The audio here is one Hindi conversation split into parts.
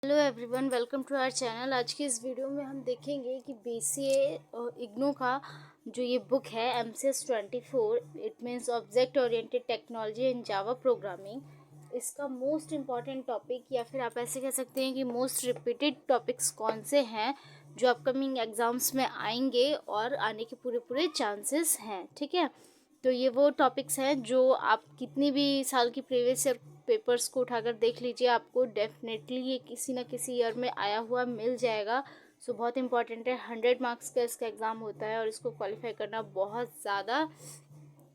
Hello everyone, welcome to our channel. आज की इस वीडियो में हम देखेंगे कि बीसीए और इग्नू का जो ये बुक है MCS 24, it means object oriented technology in Java programming, इसका मोस्ट इम्पॉर्टेंट टॉपिक या फिर आप ऐसे कह सकते हैं कि मोस्ट रिपीटेड टॉपिक्स कौन से हैं जो अपकमिंग एग्ज़ाम्स में आएंगे और आने के पूरे पूरे चांसेस हैं। ठीक है, तो ये वो टॉपिक्स हैं जो आप कितनी भी साल की प्रीवियस ईयर पेपर्स को उठाकर देख लीजिए, आपको डेफिनेटली ये किसी ना किसी ईयर में आया हुआ मिल जाएगा। सो बहुत इंपॉर्टेंट है। 100 मार्क्स का इसका एग्ज़ाम होता है और इसको क्वालिफाई करना बहुत ज़्यादा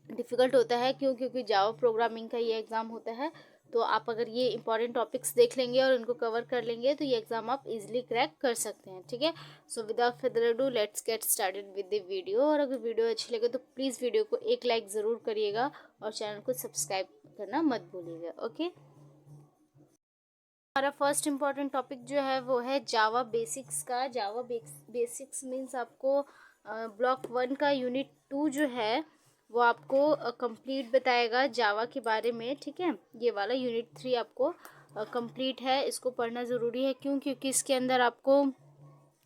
डिफ़िकल्ट होता है। क्योंकि जावा प्रोग्रामिंग का ये एग्ज़ाम होता है। तो आप अगर ये इंपॉर्टेंट टॉपिक्स देख लेंगे और इनको कवर कर लेंगे तो ये एग्ज़ाम आप इजीली क्रैक कर सकते हैं। ठीक है, so without further ado let's get started with the video. और अगर वीडियो अच्छी लगे तो प्लीज़ वीडियो को एक लाइक ज़रूर करिएगा और चैनल को सब्सक्राइब करना मत भूलिएगा। ओके, हमारा फर्स्ट इम्पॉर्टेंट टॉपिक जो है वो है जावा बेसिक्स का। जावा बेसिक्स मीन्स आपको ब्लॉक 1 का यूनिट 2 जो है वो आपको कंप्लीट बताएगा जावा के बारे में। ठीक है, ये वाला यूनिट 3 आपको कंप्लीट है, इसको पढ़ना ज़रूरी है। क्योंकि इसके अंदर आपको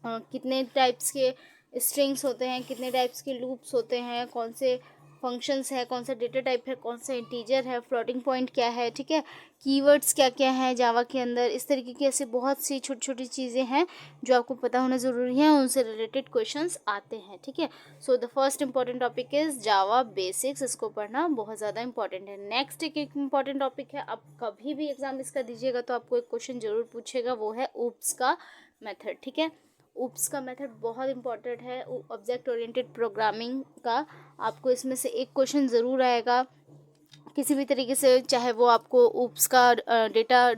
कितने टाइप्स के स्ट्रिंग्स होते हैं, कितने टाइप्स के लूप्स होते हैं, कौन से फंक्शंस है, कौन सा डेटा टाइप है, कौन सा इंटीजर है, फ्लोटिंग पॉइंट क्या है, ठीक है, कीवर्ड्स क्या क्या हैं जावा के अंदर, इस तरीके की ऐसे बहुत सी छोटी छोटी चीज़ें हैं जो आपको पता होना ज़रूरी है, उनसे रिलेटेड क्वेश्चंस आते हैं। ठीक है, so the first important topic is Java basics, इसको पढ़ना बहुत ज़्यादा इंपॉर्टेंट है। नेक्स्ट एक इंपॉर्टेंट टॉपिक है, आप कभी भी एग्जाम इसका दीजिएगा तो आपको एक क्वेश्चन ज़रूर पूछेगा, वो है ऊप्स का मेथड। ठीक है, ऊप्स का मेथड बहुत इंपॉर्टेंट है ऑब्जेक्ट ओरिएंटेड प्रोग्रामिंग का। आपको इसमें से एक क्वेश्चन ज़रूर आएगा किसी भी तरीके से, चाहे वो आपको ऊप्स का डेटा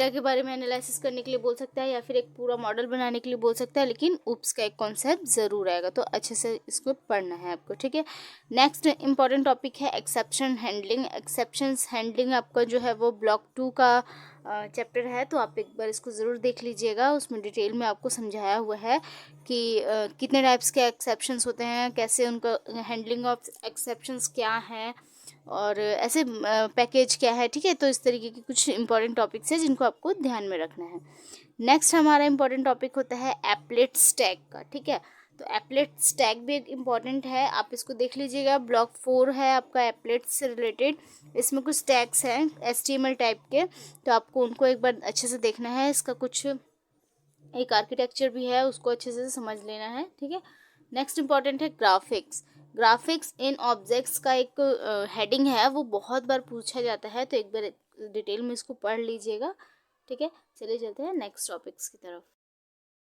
के बारे में एनालिसिस करने के लिए बोल सकता है या फिर एक पूरा मॉडल बनाने के लिए बोल सकता है, लेकिन ऊप्स का एक कॉन्सेप्ट ज़रूर आएगा, तो अच्छे से इसको पढ़ना है आपको। ठीक है, नेक्स्ट इंपॉर्टेंट टॉपिक है एक्सेप्शन हैंडलिंग। एक्सेप्शंस हैंडलिंग आपका जो है वो ब्लॉक 2 का चैप्टर है, तो आप एक बार इसको ज़रूर देख लीजिएगा। उसमें डिटेल में आपको समझाया हुआ है कि कितने टाइप्स के एक्सेप्शंस होते हैं, कैसे उनका हैंडलिंग ऑफ एक्सेप्शंस क्या है और ऐसे पैकेज क्या है। ठीक है, तो इस तरीके के कुछ इंपॉर्टेंट टॉपिक्स हैं जिनको आपको ध्यान में रखना है। नेक्स्ट हमारा इंपॉर्टेंट टॉपिक होता है एप्लेट स्टैक का। ठीक है, तो एप्लेट स्टैक भी एक इम्पॉर्टेंट है, आप इसको देख लीजिएगा। ब्लॉक 4 है आपका एप्लेट से रिलेटेड, इसमें कुछ टैग्स हैं HTML टाइप के, तो आपको उनको एक बार अच्छे से देखना है। इसका कुछ एक आर्किटेक्चर भी है, उसको अच्छे से समझ लेना है। ठीक है, नेक्स्ट इंपॉर्टेंट है ग्राफिक्स। ग्राफिक्स इन ऑब्जेक्ट्स का एक हेडिंग है, वो बहुत बार पूछा जाता है, तो एक बार डिटेल में इसको पढ़ लीजिएगा। ठीक है, चलिए चलते हैं नेक्स्ट टॉपिक्स की तरफ।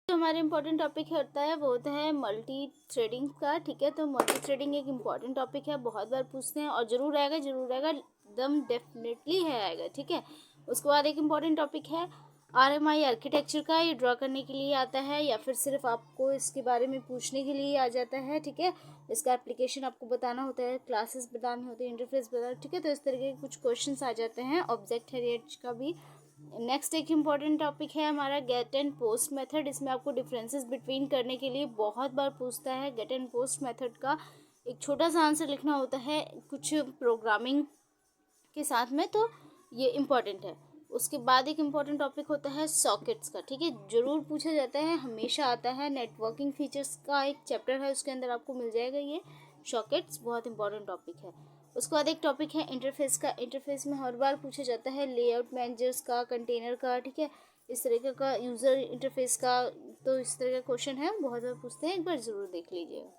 जो हमारे इंपॉर्टेंट टॉपिक होता है वो होता है मल्टी थ्रेडिंग का। ठीक है, तो मल्टी थ्रेडिंग एक इम्पॉर्टेंट टॉपिक है, बहुत बार पूछते हैं और ज़रूर आएगा, एकदम डेफिनेटली है आएगा। ठीक है, उसके बाद एक इम्पॉर्टेंट टॉपिक है RMI आर्किटेक्चर का। ये ड्रॉ करने के लिए आता है या फिर सिर्फ आपको इसके बारे में पूछने के लिए आ जाता है। ठीक है, इसका एप्लीकेशन आपको बताना होता है, क्लासेस बतानी होती है, इंटरफेस बताना। ठीक है, तो इस तरीके के कुछ क्वेश्चंस आ जाते हैं। ऑब्जेक्ट हेरिटेज का भी नेक्स्ट एक इम्पॉर्टेंट टॉपिक है हमारा गेट एंड पोस्ट मेथड। इसमें आपको डिफरेंसेस बिटवीन करने के लिए बहुत बार पूछता है। गेट एंड पोस्ट मेथड का एक छोटा सा आंसर लिखना होता है कुछ प्रोग्रामिंग के साथ में, तो ये इम्पॉर्टेंट है। उसके बाद एक इम्पॉर्टेंट टॉपिक होता है सॉकेट्स का। ठीक है, ज़रूर पूछा जाता है, हमेशा आता है। नेटवर्किंग फीचर्स का एक चैप्टर है, उसके अंदर आपको मिल जाएगा ये सॉकेट्स, बहुत इंपॉर्टेंट टॉपिक है। उसके बाद एक टॉपिक है इंटरफेस का। इंटरफेस में हर बार पूछा जाता है लेआउट मैनेजर्स का, कंटेनर का। ठीक है, इस तरीके का यूज़र इंटरफेस का, तो इस तरह का क्वेश्चन है, बहुत बार पूछते हैं, एक बार ज़रूर देख लीजिएगा।